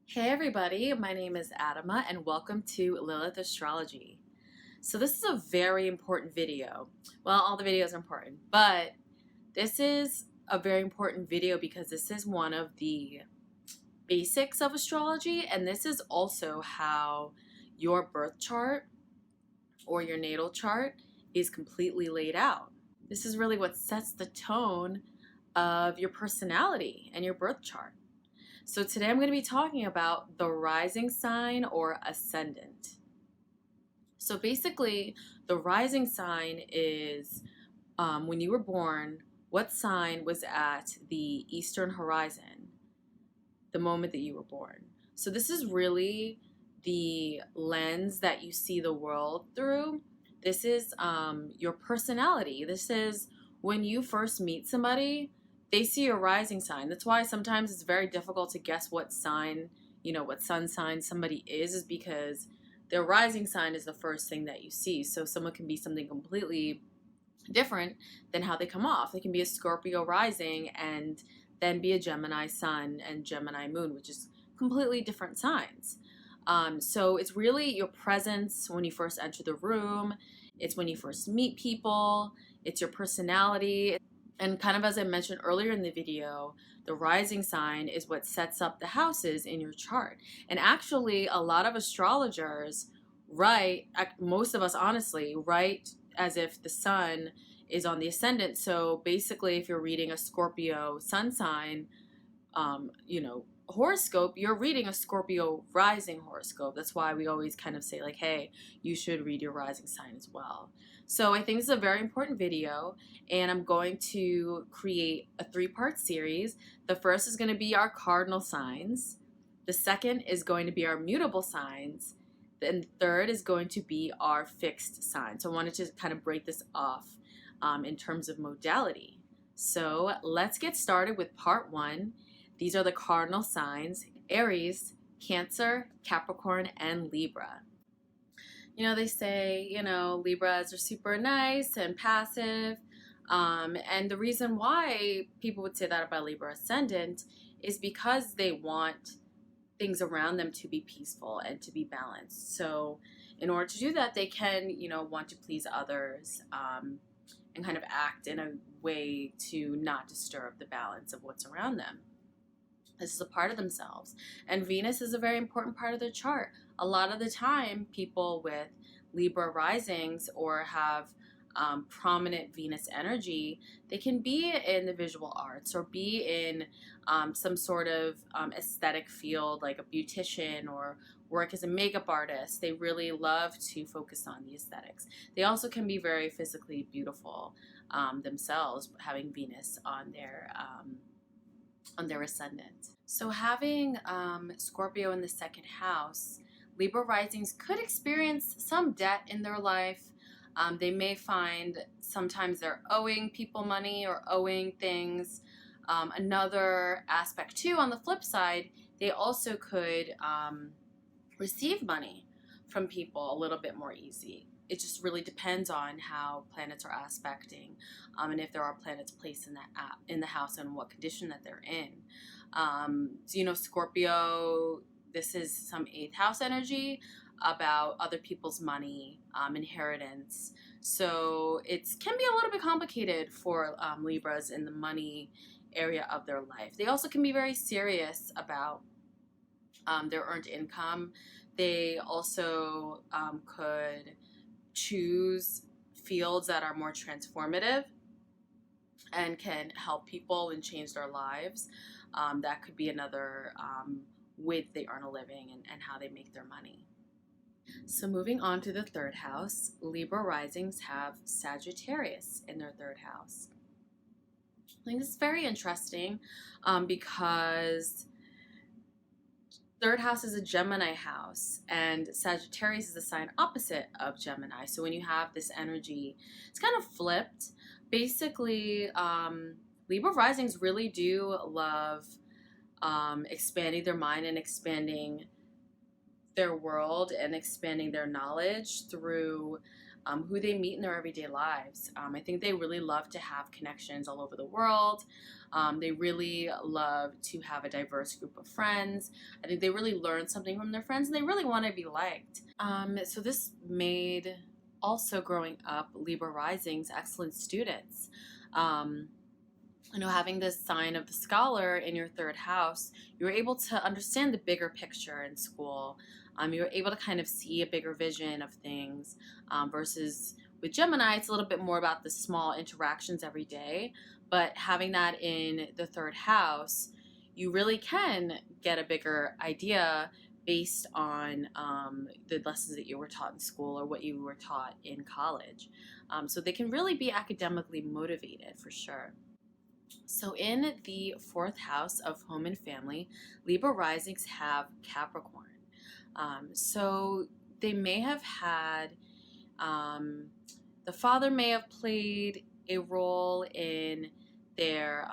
Hey everybody, my name is Adama and welcome to Lilith Astrology. So this is a very important video. Well, all the videos are important, but this is a very important video because this is one of the basics of astrology, and this is also how your birth chart or your natal chart is completely laid out. This is really what sets the tone of your personality and your birth chart. So today I'm going to be talking about the rising sign or ascendant. So basically, the rising sign is when you were born, what sign was at the eastern horizon the moment that you were born. So this is really the lens that you see the world through. This is your personality. This is when you first meet somebody, they see your rising sign. That's why sometimes it's very difficult to guess what sign, what sun sign somebody is because their rising sign is the first thing that you see. So someone can be something completely different than how they come off. They can be a Scorpio rising and then be a Gemini sun and Gemini moon, which is completely different signs. So it's really your presence when you first enter the room. It's when you first meet people. It's your personality. And kind of as I mentioned earlier in the video, the rising sign is what sets up the houses in your chart. And actually, a lot of astrologers write, most of us honestly, write as if the sun is on the ascendant. So basically, if you're reading a Scorpio sun sign, horoscope, you're reading a Scorpio rising horoscope. That's why we always kind of say like, hey, you should read your rising sign as well. So I think this is a very important video, and I'm going to create a 3-part series. The first is going to be our cardinal signs. The second is going to be our mutable signs. Then the third is going to be our fixed sign. So I wanted to kind of break this off in terms of modality. So let's get started with part 1. These are the cardinal signs: Aries, Cancer, Capricorn, and Libra. They say, Libras are super nice and passive. And the reason why people would say that about Libra ascendant is because they want things around them to be peaceful and to be balanced. So in order to do that, they can, want to please others and kind of act in a way to not disturb the balance of what's around them. This is a part of themselves. And Venus is a very important part of their chart. A lot of the time, people with Libra risings or have prominent Venus energy, they can be in the visual arts or be in some sort of aesthetic field like a beautician or work as a makeup artist. They really love to focus on the aesthetics. They also can be very physically beautiful themselves, having Venus on their ascendant. So having Scorpio in the second house, Libra risings could experience some debt in their life. They may find sometimes they're owing people money or owing things. Another aspect too, on the flip side, they also could receive money from people a little bit more easy. It just really depends on how planets are aspecting, and if there are planets placed in the house and what condition that they're in. Scorpio, this is some 8th house energy about other people's money, inheritance. So it can be a little bit complicated for Libras in the money area of their life. They also can be very serious about their earned income. They also could choose fields that are more transformative and can help people and change their lives. That could be another way they earn a living and how they make their money. So moving on to the 3rd house, Libra risings have Sagittarius in their 3rd house. I think this is very interesting because 3rd house is a Gemini house, and Sagittarius is a sign opposite of Gemini. So when you have this energy, it's kind of flipped. Basically, Libra risings really do love expanding their mind and expanding their world and expanding their knowledge through who they meet in their everyday lives. I think they really love to have connections all over the world. They really love to have a diverse group of friends. I think they really learn something from their friends, and they really want to be liked. So this made also growing up Libra risings excellent students. Having this sign of the scholar in your third house, you're able to understand the bigger picture in school. You're able to kind of see a bigger vision of things versus with Gemini, it's a little bit more about the small interactions every day. But having that in the third house, you really can get a bigger idea based on the lessons that you were taught in school or what you were taught in college. So they can really be academically motivated for sure. So in the fourth house of home and family, Libra risings have Capricorn. So they may have had, the father may have played a role in their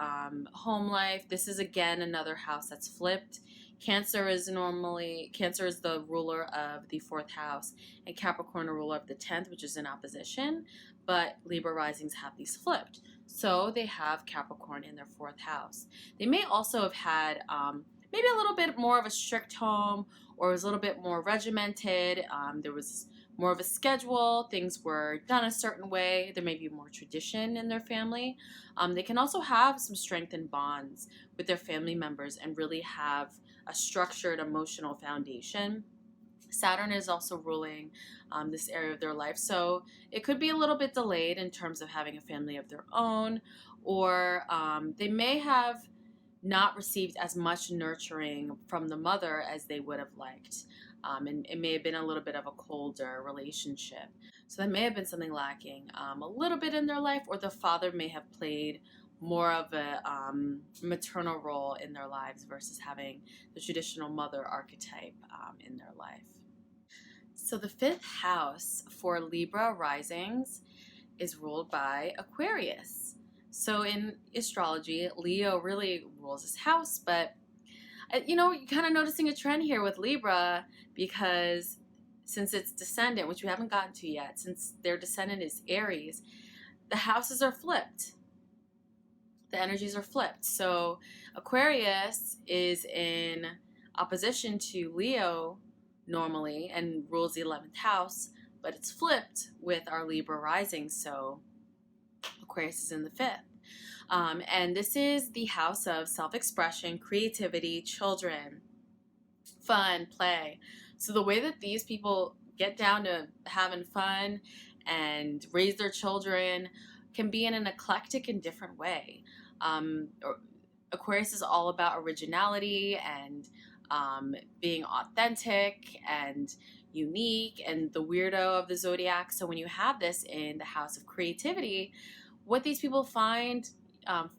home life. This is again another house that's flipped. Cancer is the ruler of the fourth house, and Capricorn a ruler of the 10th, which is in opposition, but Libra risings have these flipped. So they have Capricorn in their fourth house. They may also have had maybe a little bit more of a strict home, or it was a little bit more regimented. There was more of a schedule. Things were done a certain way. There may be more tradition in their family. They can also have some strength and bonds with their family members and really have a structured emotional foundation. Saturn is also ruling this area of their life, so it could be a little bit delayed in terms of having a family of their own, or they may have not received as much nurturing from the mother as they would have liked. And it may have been a little bit of a colder relationship. So that may have been something lacking a little bit in their life, or the father may have played more of a maternal role in their lives versus having the traditional mother archetype in their life. So the fifth house for Libra risings is ruled by Aquarius. So in astrology, Leo really rules his house, but you're kind of noticing a trend here with Libra, because since it's descendant, which we haven't gotten to yet, since their descendant is Aries, the houses are flipped. The energies are flipped. So Aquarius is in opposition to Leo normally and rules the 11th house, but it's flipped with our Libra rising, so Aquarius is in the fifth. And this is the house of self-expression, creativity, children, fun, play. So the way that these people get down to having fun and raise their children can be in an eclectic and different way. Aquarius is all about originality and being authentic and unique and the weirdo of the zodiac. So when you have this in the house of creativity, what these people find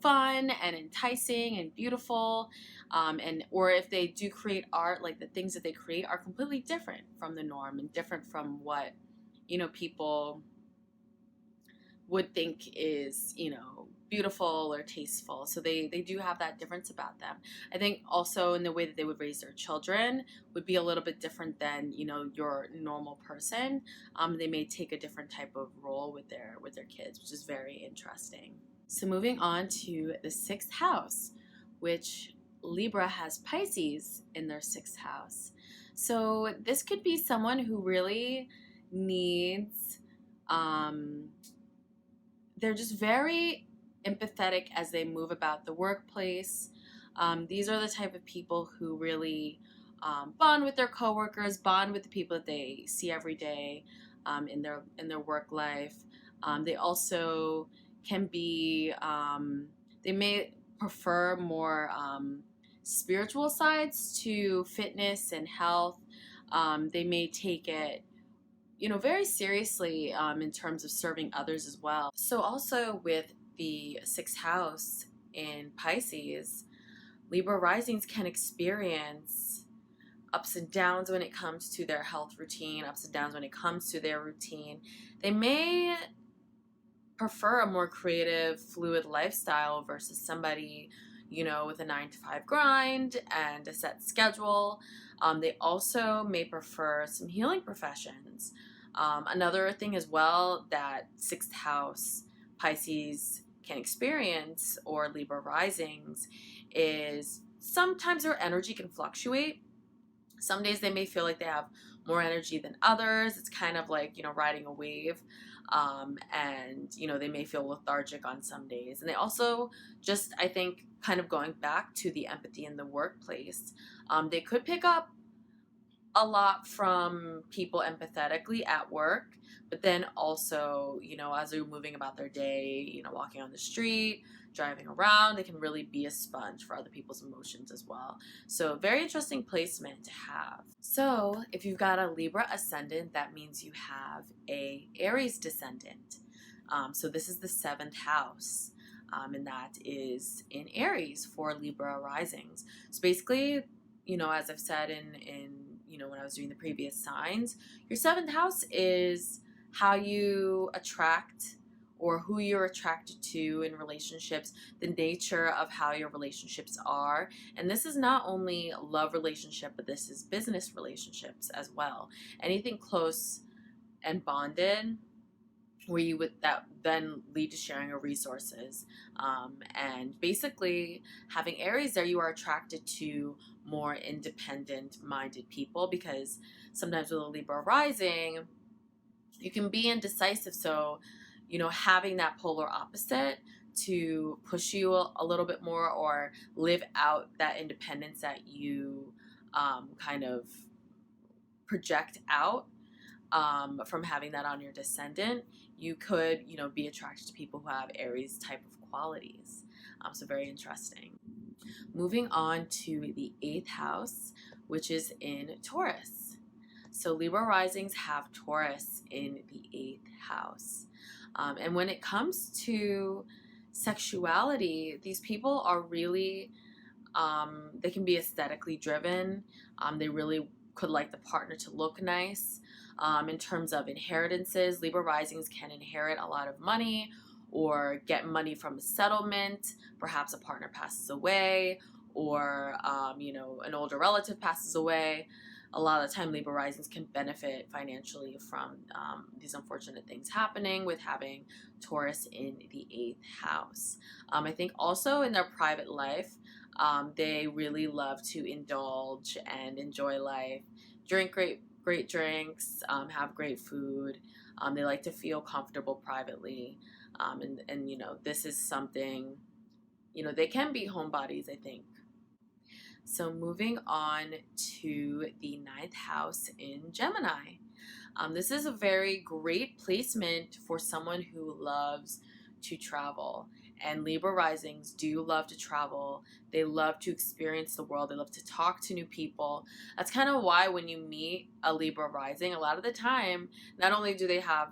fun and enticing and beautiful, or if they do create art, like the things that they create are completely different from the norm and different from what people would think is beautiful or tasteful. So they do have that difference about them. I think also in the way that they would raise their children would be a little bit different than your normal person. They may take a different type of role with their kids, which is very interesting. So moving on to the sixth house, which Libra has Pisces in their sixth house. So this could be someone who really needs, they're just very empathetic as they move about the workplace. These are the type of people who really bond with their coworkers, bond with the people that they see every day in their work life. They also can be, they may prefer more spiritual sides to fitness and health. They may take it very seriously in terms of serving others as well. So also with the sixth house in Pisces, Libra risings can experience ups and downs when it comes to their health routine, ups and downs when it comes to their routine. They may prefer a more creative, fluid lifestyle versus somebody, with a 9-to-5 grind and a set schedule. They also may prefer some healing professions. Another thing as well that sixth house Pisces can experience, or Libra risings, is sometimes their energy can fluctuate. Some days they may feel like they have more energy than others. It's kind of like, riding a wave. And, they may feel lethargic on some days. And they also just, I think, kind of going back to the empathy in the workplace, they could pick up a lot from people empathetically at work, but then also, as they're moving about their day, walking on the street, driving around, they can really be a sponge for other people's emotions as well. So very interesting placement to have. So if you've got a Libra ascendant, that means you have a Aries descendant. So this is the 7th house. And that is in Aries for Libra risings. So basically, as I've said in when I was doing the previous signs, your 7th house is how you attract, or who you're attracted to in relationships, the nature of how your relationships are. And this is not only love relationship, but this is business relationships as well. Anything close and bonded, where you would that then lead to sharing of resources. And basically having Aries there, you are attracted to more independent minded people, because sometimes with a Libra rising, you can be indecisive. So, having that polar opposite to push you a little bit more, or live out that independence that you kind of project out from having that on your descendant, you could, be attracted to people who have Aries type of qualities. So very interesting. Moving on to the 8th house, which is in Taurus. So Libra risings have Taurus in the 8th house. And when it comes to sexuality, these people are really, they can be aesthetically driven. They really could like the partner to look nice. In terms of inheritances, Libra risings can inherit a lot of money, or get money from a settlement. Perhaps a partner passes away, or an older relative passes away. A lot of the time, Libra risings can benefit financially from these unfortunate things happening with having Taurus in the 8th house. I think also in their private life, they really love to indulge and enjoy life, drink great drinks, have great food. They like to feel comfortable privately. And this is something, they can be homebodies, I think. So moving on to the 9th house in Gemini. This is a very great placement for someone who loves to travel. And Libra risings do love to travel. They love to experience the world. They love to talk to new people. That's kind of why when you meet a Libra rising, a lot of the time, not only do they have,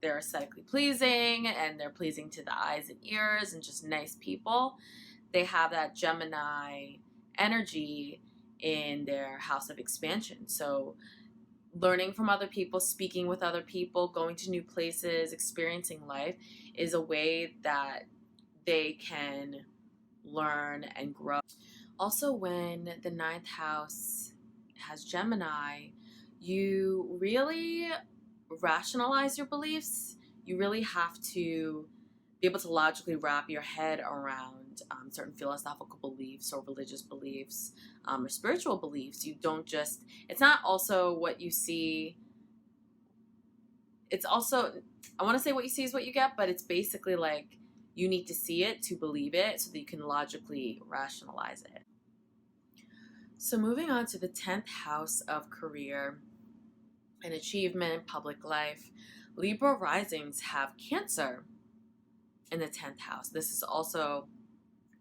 they're aesthetically pleasing and they're pleasing to the eyes and ears and just nice people, they have that Gemini energy in their house of expansion. So learning from other people, speaking with other people, going to new places, experiencing life is a way that they can learn and grow. Also, when the 9th house has Gemini, you really rationalize your beliefs. You really have to be able to logically wrap your head around certain philosophical beliefs or religious beliefs or spiritual beliefs. You don't just, it's not also what you see. It's also, I want to say what you see is what you get, but it's basically like you need to see it to believe it so that you can logically rationalize it. So moving on to the 10th house of career and achievement, public life, Libra risings have Cancer in the 10th house. This is also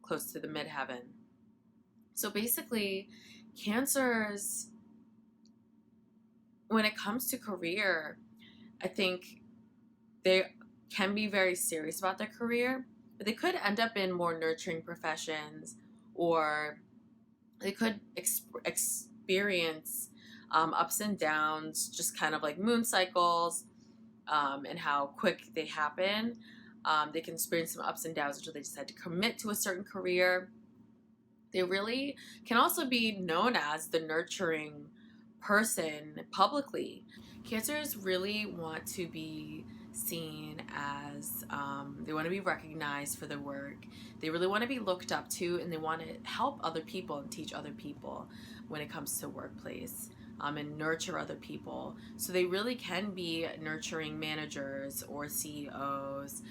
close to the midheaven. So basically, Cancers, when it comes to career, I think they can be very serious about their career, but they could end up in more nurturing professions, or they could experience ups and downs, just kind of like moon cycles, and how quick they happen. They can experience some ups and downs until they decide to commit to a certain career. They really can also be known as the nurturing person publicly. Cancers really want to be seen as they want to be recognized for their work. They really want to be looked up to, and they want to help other people and teach other people when it comes to workplace, and nurture other people. So they really can be nurturing managers or CEOs,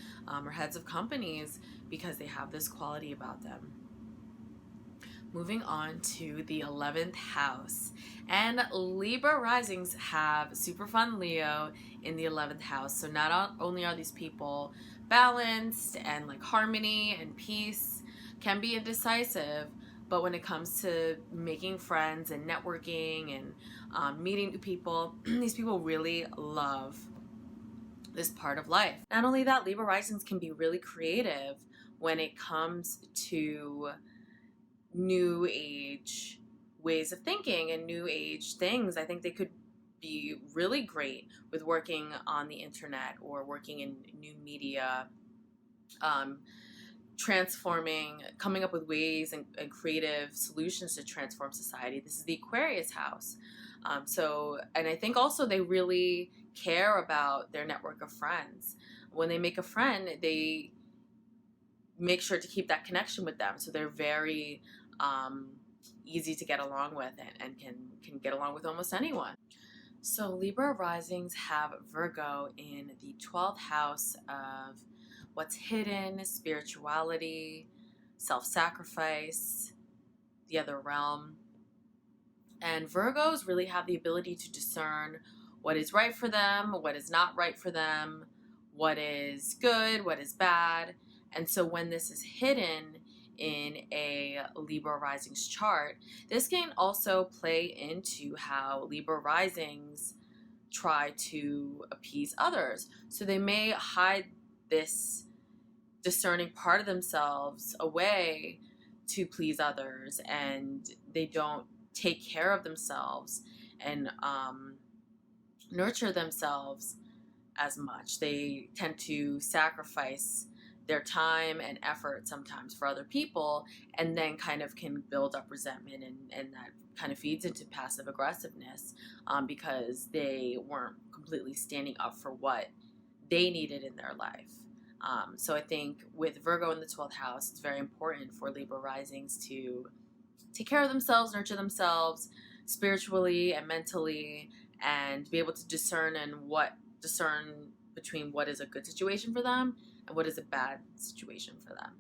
or heads of companies, because they have this quality about them. Moving on to the 11th house. And Libra risings have super fun Leo in the 11th house. So not only are these people balanced and like harmony and peace, can be indecisive, but when it comes to making friends and networking and meeting new people, these people really love this part of life. Not only that, Libra risings can be really creative when it comes to new age ways of thinking and new age things. I think they could be really great with working on the internet or working in new media, transforming, coming up with ways and creative solutions to transform society. This is the Aquarius house. And I think also they really care about their network of friends. When they make a friend, they make sure to keep that connection with them. So they're very easy to get along with and can get along with almost anyone. So Libra risings have Virgo in the 12th house of what's hidden, spirituality, self-sacrifice, the other realm. And Virgos really have the ability to discern what is right for them, what is not right for them, what is good, what is bad. And so when this is hidden in a Libra risings chart, this can also play into how Libra risings try to appease others. So they may hide this discerning part of themselves away to please others, and they don't take care of themselves and nurture themselves as much. They tend to sacrifice their time and effort sometimes for other people, and then kind of can build up resentment, and that kind of feeds into passive aggressiveness, because they weren't completely standing up for what they needed in their life. So I think with Virgo in the 12th house, it's very important for Libra risings to take care of themselves, nurture themselves spiritually and mentally, and be able to discern between what is a good situation for them and what is a bad situation for them.